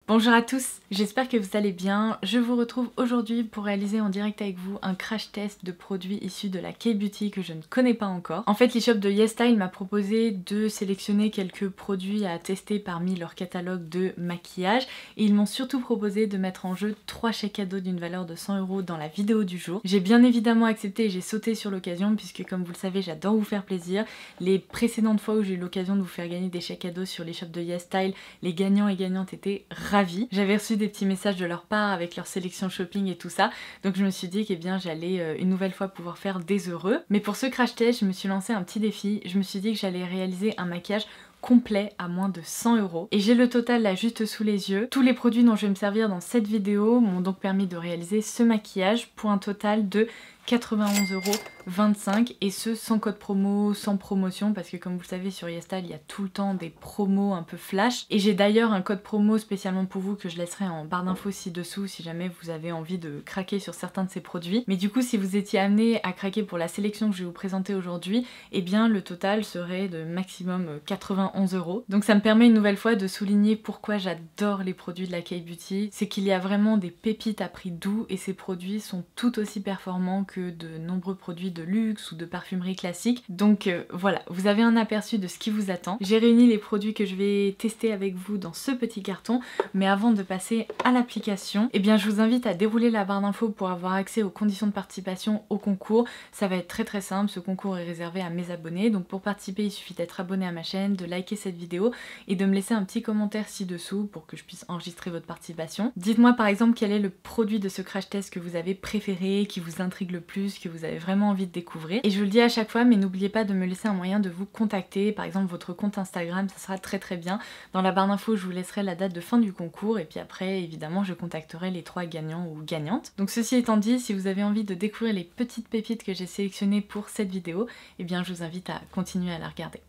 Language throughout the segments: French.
Bonjour à tous, j'espère que vous allez bien. Je vous retrouve aujourd'hui pour réaliser en direct avec vous un crash test de produits issus de la K-Beauty que je ne connais pas encore. En fait, l'e-shop de YesStyle m'a proposé de sélectionner quelques produits à tester parmi leur catalogue de maquillage et ils m'ont surtout proposé de mettre en jeu 3 chèques cadeaux d'une valeur de 100 € dans la vidéo du jour. J'ai bien évidemment accepté et j'ai sauté sur l'occasion puisque comme vous le savez, j'adore vous faire plaisir. Les précédentes fois où j'ai eu l'occasion de vous faire gagner des chèques cadeaux sur l'e-shop de YesStyle, les gagnants et gagnantes étaient ravis. J'avais reçu des petits messages de leur part avec leur sélection shopping et tout ça, donc je me suis dit que j'allais une nouvelle fois pouvoir faire des heureux. Mais pour ce crash test, je me suis lancé un petit défi, je me suis dit que j'allais réaliser un maquillage complet à moins de 100 € et j'ai le total là juste sous les yeux. Tous les produits dont je vais me servir dans cette vidéo m'ont donc permis de réaliser ce maquillage pour un total de 91,25 € et ce sans code promo, sans promotion parce que comme vous le savez sur YesStyle il y a tout le temps des promos un peu flash et j'ai d'ailleurs un code promo spécialement pour vous que je laisserai en barre d'infos ci-dessous si jamais vous avez envie de craquer sur certains de ces produits. Mais du coup si vous étiez amené à craquer pour la sélection que je vais vous présenter aujourd'hui, eh bien le total serait de maximum 91 €. Donc ça me permet une nouvelle fois de souligner pourquoi j'adore les produits de la K-Beauty. C'est qu'il y a vraiment des pépites à prix doux et ces produits sont tout aussi performants que de nombreux produits de luxe ou de parfumerie classique. Donc voilà, vous avez un aperçu de ce qui vous attend. J'ai réuni les produits que je vais tester avec vous dans ce petit carton, mais avant de passer à l'application, eh bien je vous invite à dérouler la barre d'infos pour avoir accès aux conditions de participation au concours. Ça va être très simple, ce concours est réservé à mes abonnés, donc pour participer il suffit d'être abonné à ma chaîne, de liker cette vidéo et de me laisser un petit commentaire ci-dessous pour que je puisse enregistrer votre participation. Dites-moi par exemple quel est le produit de ce crash test que vous avez préféré, qui vous intrigue le plus, que vous avez vraiment envie de découvrir. Et je vous le dis à chaque fois, mais n'oubliez pas de me laisser un moyen de vous contacter, par exemple votre compte Instagram, ça sera très bien. Dans la barre d'infos, je vous laisserai la date de fin du concours et puis après, évidemment, je contacterai les 3 gagnants ou gagnantes. Donc ceci étant dit, si vous avez envie de découvrir les petites pépites que j'ai sélectionnées pour cette vidéo, eh bien je vous invite à continuer à la regarder.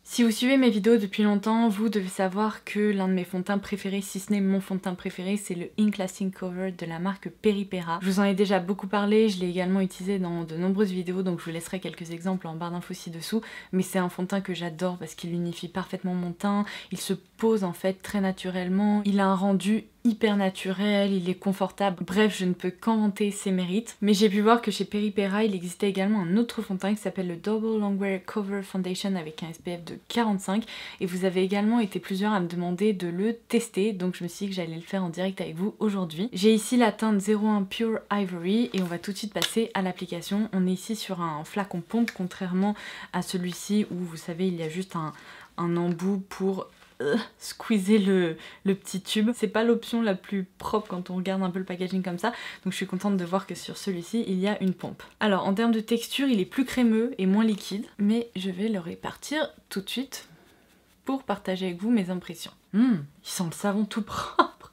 Si vous suivez mes vidéos depuis longtemps, vous devez savoir que l'un de mes fonds de teint préférés, si ce n'est mon fond de teint préféré, c'est le Ink Lasting Cover de la marque Peripera. Je vous en ai déjà beaucoup parlé, je l'ai également utilisé dans de nombreuses vidéos, donc je vous laisserai quelques exemples en barre d'infos ci-dessous, mais c'est un fond de teint que j'adore parce qu'il unifie parfaitement mon teint, il se pose en fait très naturellement, il a un rendu hyper naturel, il est confortable, bref je ne peux qu'en vanter ses mérites. Mais j'ai pu voir que chez Peripera il existait également un autre fond de teint qui s'appelle le Double Longwear Cover Foundation avec un SPF de 45 et vous avez également été plusieurs à me demander de le tester, donc je me suis dit que j'allais le faire en direct avec vous aujourd'hui. J'ai ici la teinte 01 Pure Ivory et on va tout de suite passer à l'application. On est ici sur un flacon pompe contrairement à celui-ci où vous savez il y a juste un embout pour squeezer le petit tube. C'est pas l'option la plus propre quand on regarde un peu le packaging comme ça, donc je suis contente de voir que sur celui-ci il y a une pompe. Alors en termes de texture il est plus crémeux et moins liquide, mais je vais le répartir tout de suite pour partager avec vous mes impressions. Il sent le savon tout propre.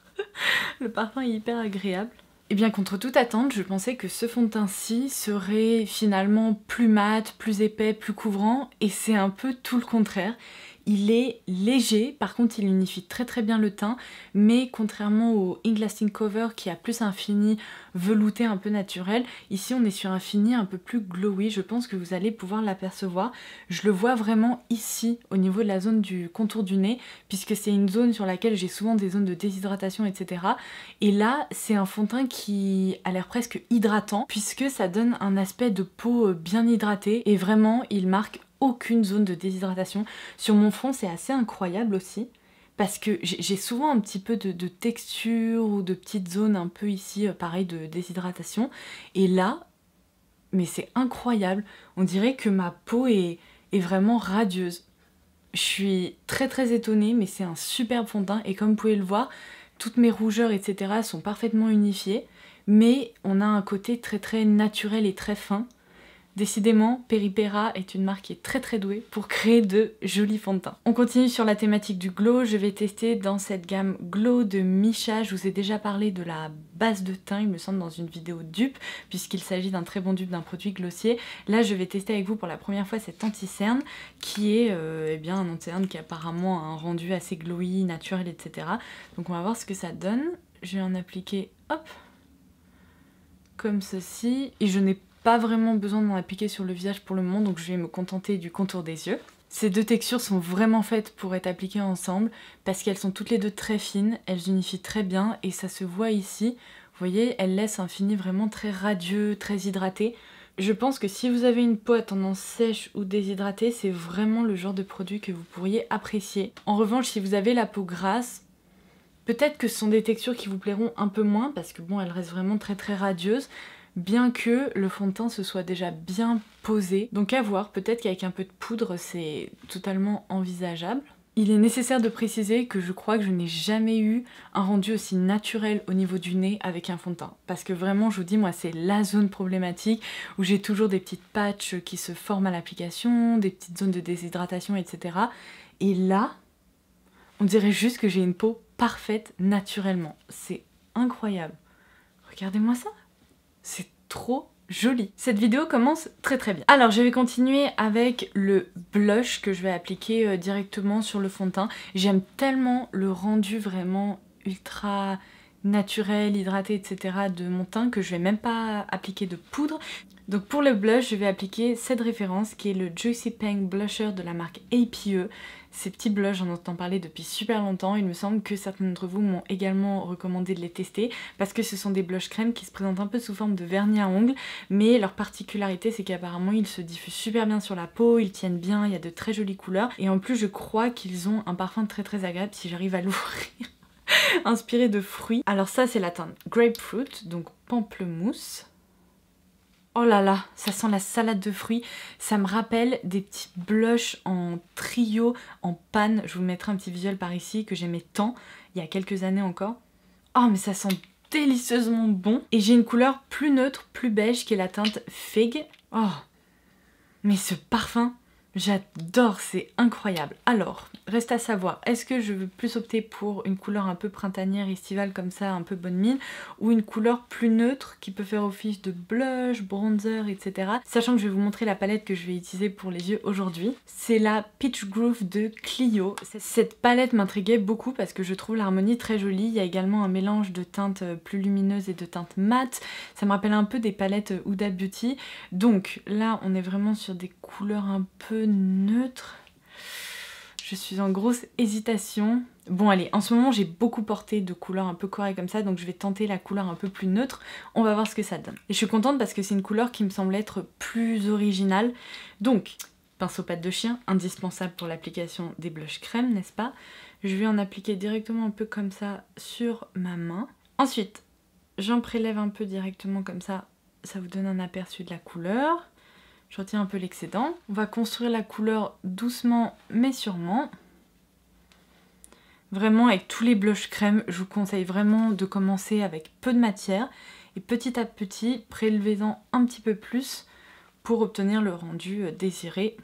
Le parfum est hyper agréable. Et bien contre toute attente, je pensais que ce fond de teint-ci serait finalement plus mat, plus épais, plus couvrant, et c'est un peu tout le contraire. Il est léger, par contre il unifie très bien le teint, mais contrairement au Ink Lasting Cover qui a plus un fini velouté un peu naturel, ici on est sur un fini un peu plus glowy, je pense que vous allez pouvoir l'apercevoir. Je le vois vraiment ici au niveau de la zone du contour du nez, puisque c'est une zone sur laquelle j'ai souvent des zones de déshydratation etc. Et là c'est un fond de teint qui a l'air presque hydratant, puisque ça donne un aspect de peau bien hydratée, et vraiment il marque aucune zone de déshydratation. Sur mon front c'est assez incroyable aussi parce que j'ai souvent un petit peu de texture ou de petites zones un peu ici pareil de déshydratation, et là mais c'est incroyable, on dirait que ma peau est vraiment radieuse. Je suis très étonnée, mais c'est un superbe fond de teint et comme vous pouvez le voir toutes mes rougeurs etc sont parfaitement unifiées, mais on a un côté très naturel et très fin. Décidément, Peripera est une marque qui est très douée pour créer de jolis fonds de teint. On continue sur la thématique du glow, je vais tester dans cette gamme Glow de Missha. Je vous ai déjà parlé de la base de teint, il me semble, dans une vidéo dupe, puisqu'il s'agit d'un très bon dupe d'un produit glossier. Là, je vais tester avec vous pour la première fois cet anti-cerne, qui est eh bien, un anti-cerne qui a apparemment un rendu assez glowy, naturel, etc. Donc on va voir ce que ça donne. Je vais en appliquer, hop, comme ceci, et je n'ai pas vraiment besoin d'en appliquer sur le visage pour le moment, donc je vais me contenter du contour des yeux. Ces deux textures sont vraiment faites pour être appliquées ensemble parce qu'elles sont toutes les deux très fines, elles unifient très bien et ça se voit ici. Vous voyez, elles laissent un fini vraiment très radieux, très hydraté. Je pense que si vous avez une peau à tendance sèche ou déshydratée, c'est vraiment le genre de produit que vous pourriez apprécier. En revanche, si vous avez la peau grasse, peut-être que ce sont des textures qui vous plairont un peu moins parce que bon, elles restent vraiment très très radieuses. Bien que le fond de teint se soit déjà bien posé. Donc à voir, peut-être qu'avec un peu de poudre, c'est totalement envisageable. Il est nécessaire de préciser que je crois que je n'ai jamais eu un rendu aussi naturel au niveau du nez avec un fond de teint. Parce que vraiment, je vous dis, moi, c'est la zone problématique où j'ai toujours des petites patchs qui se forment à l'application, des petites zones de déshydratation, etc. Et là, on dirait juste que j'ai une peau parfaite naturellement. C'est incroyable. Regardez-moi ça. C'est trop joli. Cette vidéo commence très très bien. Alors je vais continuer avec le blush que je vais appliquer directement sur le fond de teint. J'aime tellement le rendu vraiment ultra naturel, hydraté, etc. de mon teint que je vais même pas appliquer de poudre. Donc pour le blush, je vais appliquer cette référence qui est le Juicy Pink Blusher de la marque APE. Ces petits blushs, j'en entends parler depuis super longtemps. Il me semble que certains d'entre vous m'ont également recommandé de les tester parce que ce sont des blushs crème qui se présentent un peu sous forme de vernis à ongles, mais leur particularité c'est qu'apparemment ils se diffusent super bien sur la peau, ils tiennent bien, il y a de très jolies couleurs et en plus je crois qu'ils ont un parfum très très agréable si j'arrive à l'ouvrir. Inspiré de fruits. Alors ça c'est la teinte Grapefruit, donc pamplemousse. Oh là là, ça sent la salade de fruits. Ça me rappelle des petits blushs en trio, en panne. Je vous mettrai un petit visuel par ici que j'aimais tant, il y a quelques années encore. Oh mais ça sent délicieusement bon. Et j'ai une couleur plus neutre, plus beige qui est la teinte Fig. Oh, mais ce parfum, j'adore, c'est incroyable. Alors, reste à savoir, est-ce que je veux plus opter pour une couleur un peu printanière, estivale comme ça, un peu bonne mine, ou une couleur plus neutre qui peut faire office de blush, bronzer, etc. Sachant que je vais vous montrer la palette que je vais utiliser pour les yeux aujourd'hui. C'est la Peach Groove de Clio. Cette palette m'intriguait beaucoup parce que je trouve l'harmonie très jolie. Il y a également un mélange de teintes plus lumineuses et de teintes mates. Ça me rappelle un peu des palettes Huda Beauty. Donc là, on est vraiment sur des couleurs un peu neutre. Je suis en grosse hésitation. Bon allez, en ce moment j'ai beaucoup porté de couleurs un peu correctes comme ça, donc je vais tenter la couleur un peu plus neutre. On va voir ce que ça donne. Et je suis contente parce que c'est une couleur qui me semble être plus originale. Donc, pinceau patte de chien, indispensable pour l'application des blushs crème, n'est-ce pas? Je vais en appliquer directement un peu comme ça sur ma main. Ensuite, j'en prélève un peu directement comme ça vous donne un aperçu de la couleur. Je retiens un peu l'excédent. On va construire la couleur doucement mais sûrement. Vraiment avec tous les blushs crème, je vous conseille vraiment de commencer avec peu de matière et petit à petit prélevez-en un petit peu plus pour obtenir le rendu désiré.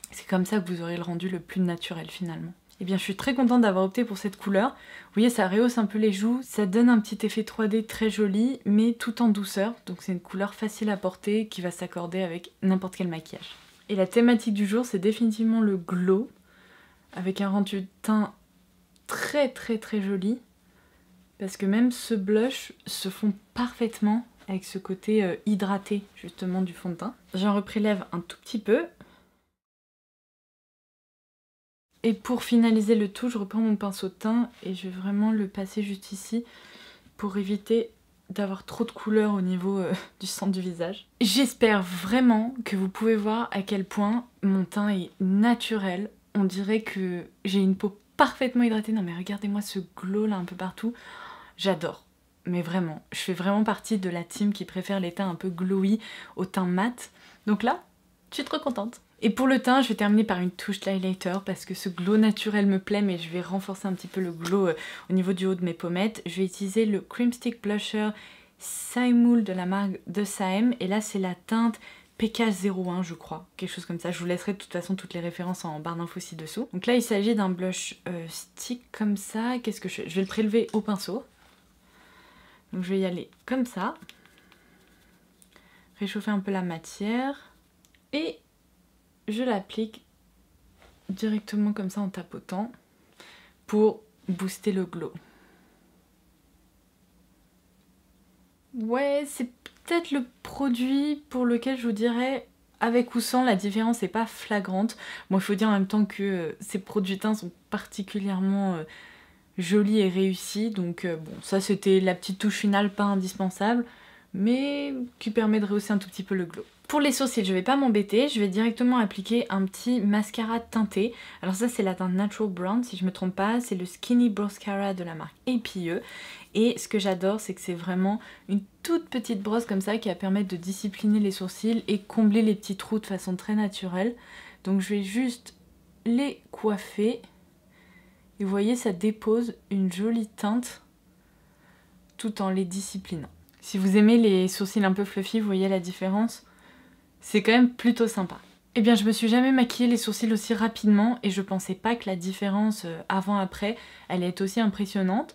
C'est comme ça que vous aurez le rendu le plus naturel finalement. Et bien je suis très contente d'avoir opté pour cette couleur. Vous voyez, ça rehausse un peu les joues, ça donne un petit effet 3D très joli, mais tout en douceur. Donc c'est une couleur facile à porter qui va s'accorder avec n'importe quel maquillage. Et la thématique du jour, c'est définitivement le glow, avec un rendu de teint très très très joli. Parce que même ce blush se fond parfaitement avec ce côté hydraté justement du fond de teint. J'en reprélève un tout petit peu. Et pour finaliser le tout, je reprends mon pinceau de teint et je vais vraiment le passer juste ici pour éviter d'avoir trop de couleur au niveau du centre du visage. J'espère vraiment que vous pouvez voir à quel point mon teint est naturel. On dirait que j'ai une peau parfaitement hydratée. Non mais regardez-moi ce glow là un peu partout. J'adore. Mais vraiment, je fais vraiment partie de la team qui préfère les teints un peu glowy au teint mat. Donc là, je suis trop contente. Et pour le teint, je vais terminer par une touche d'highlighter parce que ce glow naturel me plaît, mais je vais renforcer un petit peu le glow au niveau du haut de mes pommettes. Je vais utiliser le Cream Stick Blusher Saemoul de la marque de Saem. Et là, c'est la teinte PK01, je crois. Quelque chose comme ça. Je vous laisserai de toute façon toutes les références en barre d'infos ci-dessous. Donc là, il s'agit d'un blush stick comme ça. Qu'est-ce que je fais? Je vais le prélever au pinceau. Donc je vais y aller comme ça. Réchauffer un peu la matière. Et je l'applique directement comme ça en tapotant pour booster le glow. Ouais, c'est peut-être le produit pour lequel je vous dirais avec ou sans, la différence n'est pas flagrante. Bon, il faut dire en même temps que ces produits teints sont particulièrement jolis et réussis, donc bon, ça c'était la petite touche finale pas indispensable, mais qui permet de rehausser un tout petit peu le glow. Pour les sourcils, je vais pas m'embêter, je vais directement appliquer un petit mascara teinté. Alors ça c'est la teinte Natural Brown si je me trompe pas, c'est le Skinny Broscara de la marque APE. Et ce que j'adore c'est que c'est vraiment une toute petite brosse comme ça qui va permettre de discipliner les sourcils et combler les petits trous de façon très naturelle. Donc je vais juste les coiffer et vous voyez ça dépose une jolie teinte tout en les disciplinant. Si vous aimez les sourcils un peu fluffy, vous voyez la différence? C'est quand même plutôt sympa. Eh bien, je me suis jamais maquillé les sourcils aussi rapidement et je pensais pas que la différence avant-après allait être aussi impressionnante.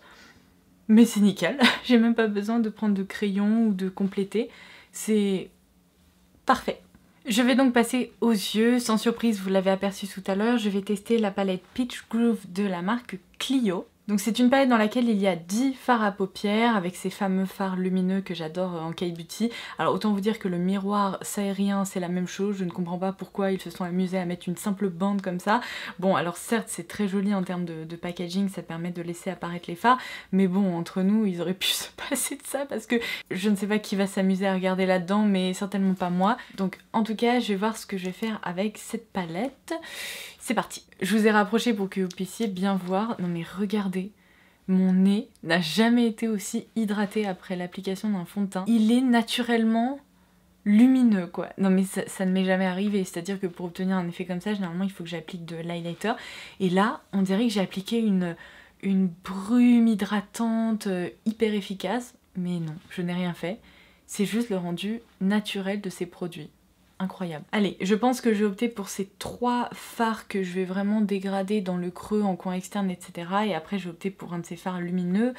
Mais c'est nickel, j'ai même pas besoin de prendre de crayon ou de compléter. C'est parfait. Je vais donc passer aux yeux. Sans surprise, vous l'avez aperçu tout à l'heure, je vais tester la palette Peach Groove de la marque Clio. Donc c'est une palette dans laquelle il y a 10 fards à paupières avec ces fameux fards lumineux que j'adore en K-Beauty. Alors autant vous dire que le miroir sahérien c'est la même chose, je ne comprends pas pourquoi ils se sont amusés à mettre une simple bande comme ça. Bon alors certes c'est très joli en termes de packaging, ça permet de laisser apparaître les fards, mais bon entre nous ils auraient pu se passer de ça parce que je ne sais pas qui va s'amuser à regarder là-dedans mais certainement pas moi. Donc en tout cas je vais voir ce que je vais faire avec cette palette. C'est parti. Je vous ai rapproché pour que vous puissiez bien voir. Non mais regardez, mon nez n'a jamais été aussi hydraté après l'application d'un fond de teint. Il est naturellement lumineux quoi. Non mais ça ne m'est jamais arrivé, c'est-à-dire que pour obtenir un effet comme ça, généralement il faut que j'applique de l'highlighter. Et là, on dirait que j'ai appliqué une brume hydratante hyper efficace. Mais non, je n'ai rien fait. C'est juste le rendu naturel de ces produits. Incroyable. Allez, je pense que je vais opter pour ces 3 fards que je vais vraiment dégrader dans le creux, en coin externe, etc. Et après, je vais opter pour un de ces fards lumineux.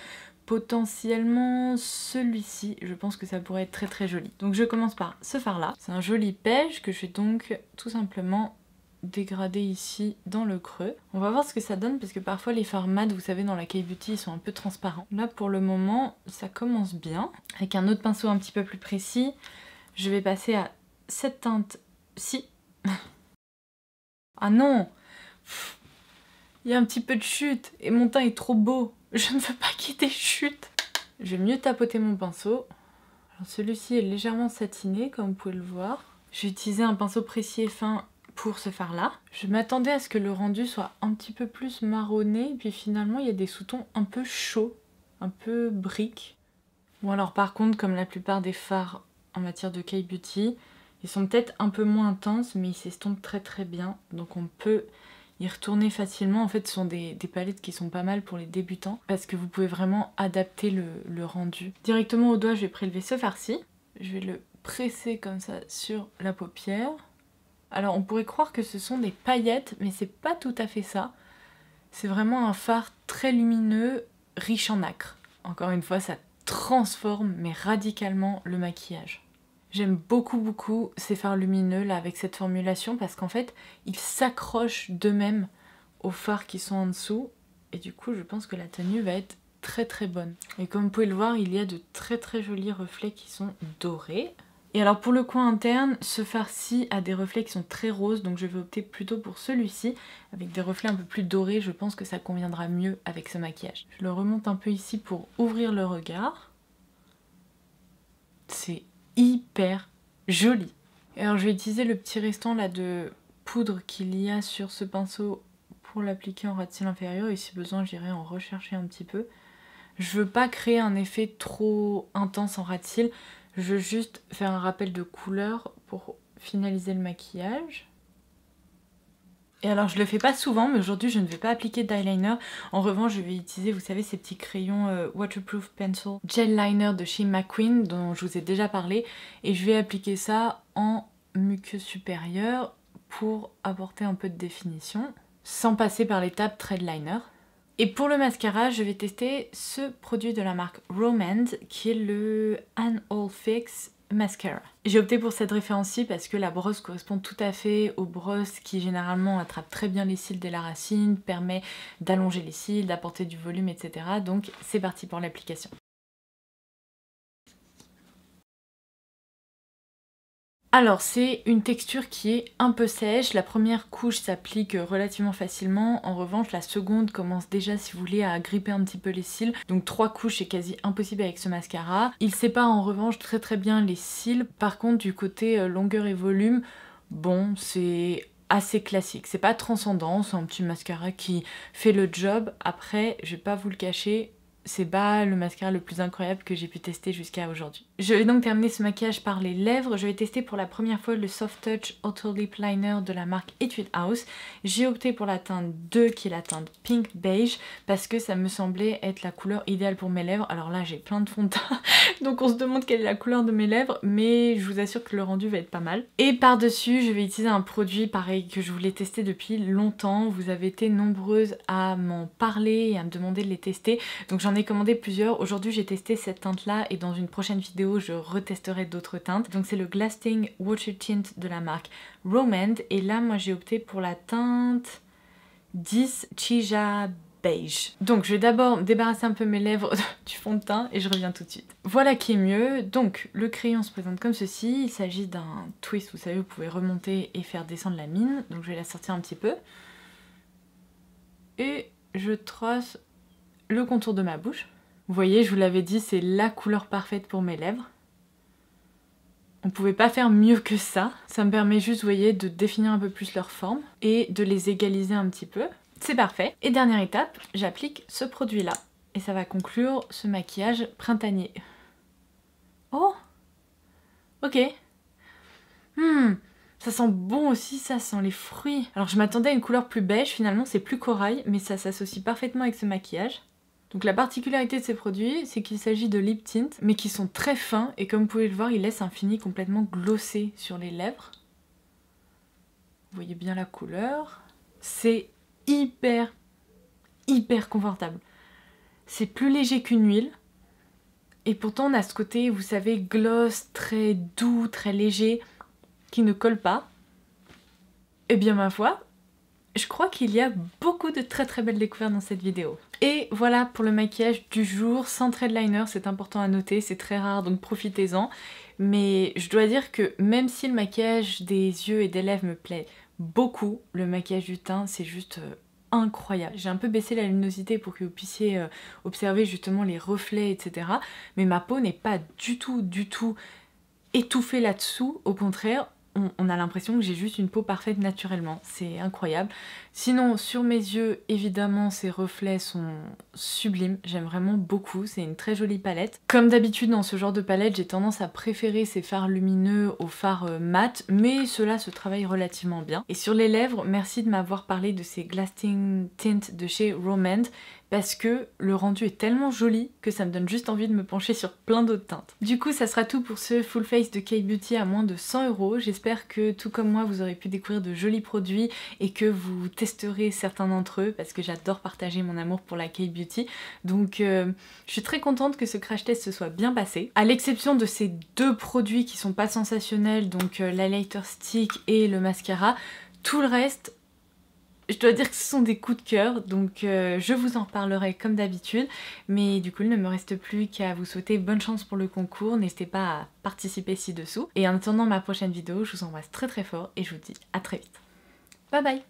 Potentiellement celui-ci, je pense que ça pourrait être très très joli. Donc je commence par ce fard-là. C'est un joli beige que je vais donc tout simplement dégrader ici dans le creux. On va voir ce que ça donne parce que parfois les fards mat, vous savez, dans la K-Beauty, ils sont un peu transparents. Là, pour le moment, ça commence bien. Avec un autre pinceau un petit peu plus précis, je vais passer à cette teinte-ci. Ah non! Il y a un petit peu de chute et mon teint est trop beau. Je ne veux pas qu'il y ait des chutes. Je vais mieux tapoter mon pinceau. Celui-ci est légèrement satiné comme vous pouvez le voir. J'ai utilisé un pinceau précis et fin pour ce fard-là. Je m'attendais à ce que le rendu soit un petit peu plus marronné et puis finalement il y a des sous-tons un peu chauds, un peu briques. Bon alors par contre, comme la plupart des fards en matière de K-Beauty, ils sont peut-être un peu moins intenses, mais ils s'estompent très très bien. Donc on peut y retourner facilement. En fait, ce sont des palettes qui sont pas mal pour les débutants, parce que vous pouvez vraiment adapter le rendu. Directement au doigt, je vais prélever ce fard-ci. Je vais le presser comme ça sur la paupière. Alors on pourrait croire que ce sont des paillettes, mais c'est pas tout à fait ça. C'est vraiment un fard très lumineux, riche en nacre. Encore une fois, ça transforme, mais radicalement, le maquillage. J'aime beaucoup ces fards lumineux là avec cette formulation parce qu'en fait ils s'accrochent d'eux-mêmes aux fards qui sont en dessous et du coup je pense que la tenue va être très très bonne. Et comme vous pouvez le voir, il y a de très très jolis reflets qui sont dorés. Et alors pour le coin interne, ce fard-ci a des reflets qui sont très roses, donc je vais opter plutôt pour celui-ci avec des reflets un peu plus dorés. Je pense que ça conviendra mieux avec ce maquillage. Je le remonte un peu ici pour ouvrir le regard. C'est hyper joli. Et alors je vais utiliser le petit restant là de poudre qu'il y a sur ce pinceau pour l'appliquer en ras de cils inférieur et si besoin j'irai en rechercher un petit peu. Je veux pas créer un effet trop intense en ras de cils, je veux juste faire un rappel de couleur pour finaliser le maquillage. Et alors je le fais pas souvent, mais aujourd'hui je ne vais pas appliquer d'eyeliner. En revanche je vais utiliser, vous savez, ces petits crayons Waterproof Pencil Gel Liner de chez McQueen dont je vous ai déjà parlé. Et je vais appliquer ça en muqueuse supérieure pour apporter un peu de définition, sans passer par l'étape Thread Liner. Et pour le mascara, je vais tester ce produit de la marque Romand qui est le An All Fix Mascara. J'ai opté pour cette référence-ci parce que la brosse correspond tout à fait aux brosses qui généralement attrapent très bien les cils dès la racine, permet d'allonger les cils, d'apporter du volume, etc. Donc c'est parti pour l'application. Alors c'est une texture qui est un peu sèche, la première couche s'applique relativement facilement, en revanche la seconde commence déjà si vous voulez à gripper un petit peu les cils, donc 3 couches c'est quasi impossible avec ce mascara. Il sépare en revanche très bien les cils, par contre du côté longueur et volume, bon c'est assez classique, c'est pas transcendant, c'est un petit mascara qui fait le job. Après je vais pas vous le cacher, c'est pas le mascara le plus incroyable que j'ai pu tester jusqu'à aujourd'hui. Je vais donc terminer ce maquillage par les lèvres. Je vais tester pour la première fois le Soft Touch Auto Lip Liner de la marque Etude House. J'ai opté pour la teinte 2 qui est la teinte Pink Beige parce que ça me semblait être la couleur idéale pour mes lèvres. Alors là j'ai plein de fond de teint donc on se demande quelle est la couleur de mes lèvres, mais je vous assure que le rendu va être pas mal. Et par-dessus je vais utiliser un produit pareil que je voulais tester depuis longtemps. Vous avez été nombreuses à m'en parler et à me demander de les tester, donc j'en ai commandé plusieurs. Aujourd'hui j'ai testé cette teinte là et dans une prochaine vidéo je retesterai d'autres teintes. Donc c'est le Glasting Water Tint de la marque Romand et là moi j'ai opté pour la teinte 10 Chija Beige. Donc je vais d'abord débarrasser un peu mes lèvres du fond de teint et je reviens tout de suite. Voilà qui est mieux. Donc le crayon se présente comme ceci. Il s'agit d'un twist, vous savez, vous pouvez remonter et faire descendre la mine. Donc je vais la sortir un petit peu. Et je trace le contour de ma bouche. Vous voyez, je vous l'avais dit, c'est la couleur parfaite pour mes lèvres. On pouvait pas faire mieux que ça. Ça me permet juste, vous voyez, de définir un peu plus leur forme et de les égaliser un petit peu. C'est parfait. Et dernière étape, j'applique ce produit-là. Et ça va conclure ce maquillage printanier. Oh! Ok. Ça sent bon aussi, ça sent les fruits. Alors je m'attendais à une couleur plus beige, finalement c'est plus corail, mais ça s'associe parfaitement avec ce maquillage. Donc la particularité de ces produits, c'est qu'il s'agit de lip tint, mais qui sont très fins, et comme vous pouvez le voir, ils laissent un fini complètement glossé sur les lèvres. Vous voyez bien la couleur. C'est hyper confortable. C'est plus léger qu'une huile, et pourtant on a ce côté, vous savez, gloss, très doux, très léger, qui ne colle pas. Et bien ma foi, je crois qu'il y a beaucoup de très belles découvertes dans cette vidéo. Et voilà pour le maquillage du jour, sans thread liner, c'est important à noter, c'est très rare donc profitez-en. Mais je dois dire que même si le maquillage des yeux et des lèvres me plaît beaucoup, le maquillage du teint c'est juste incroyable. J'ai un peu baissé la luminosité pour que vous puissiez observer justement les reflets, etc. Mais ma peau n'est pas du tout étouffée là-dessous, au contraire. On a l'impression que j'ai juste une peau parfaite naturellement, c'est incroyable. Sinon sur mes yeux, évidemment ces reflets sont sublimes, j'aime vraiment beaucoup, c'est une très jolie palette. Comme d'habitude dans ce genre de palette, j'ai tendance à préférer ces fards lumineux aux fards mat, mais cela se travaille relativement bien. Et sur les lèvres, merci de m'avoir parlé de ces Glasting Tint de chez Romand, parce que le rendu est tellement joli que ça me donne juste envie de me pencher sur plein d'autres teintes. Du coup ça sera tout pour ce full face de K-Beauty à moins de 100 €. J'espère que tout comme moi vous aurez pu découvrir de jolis produits et que vous testerez certains d'entre eux parce que j'adore partager mon amour pour la K-Beauty. Donc je suis très contente que ce crash test se soit bien passé. À l'exception de ces deux produits qui sont pas sensationnels, donc l'highlighter stick et le mascara, tout le reste, je dois dire que ce sont des coups de cœur, donc je vous en reparlerai comme d'habitude. Mais du coup, il ne me reste plus qu'à vous souhaiter bonne chance pour le concours. N'hésitez pas à participer ci-dessous. Et en attendant ma prochaine vidéo, je vous embrasse très fort et je vous dis à très vite. Bye bye!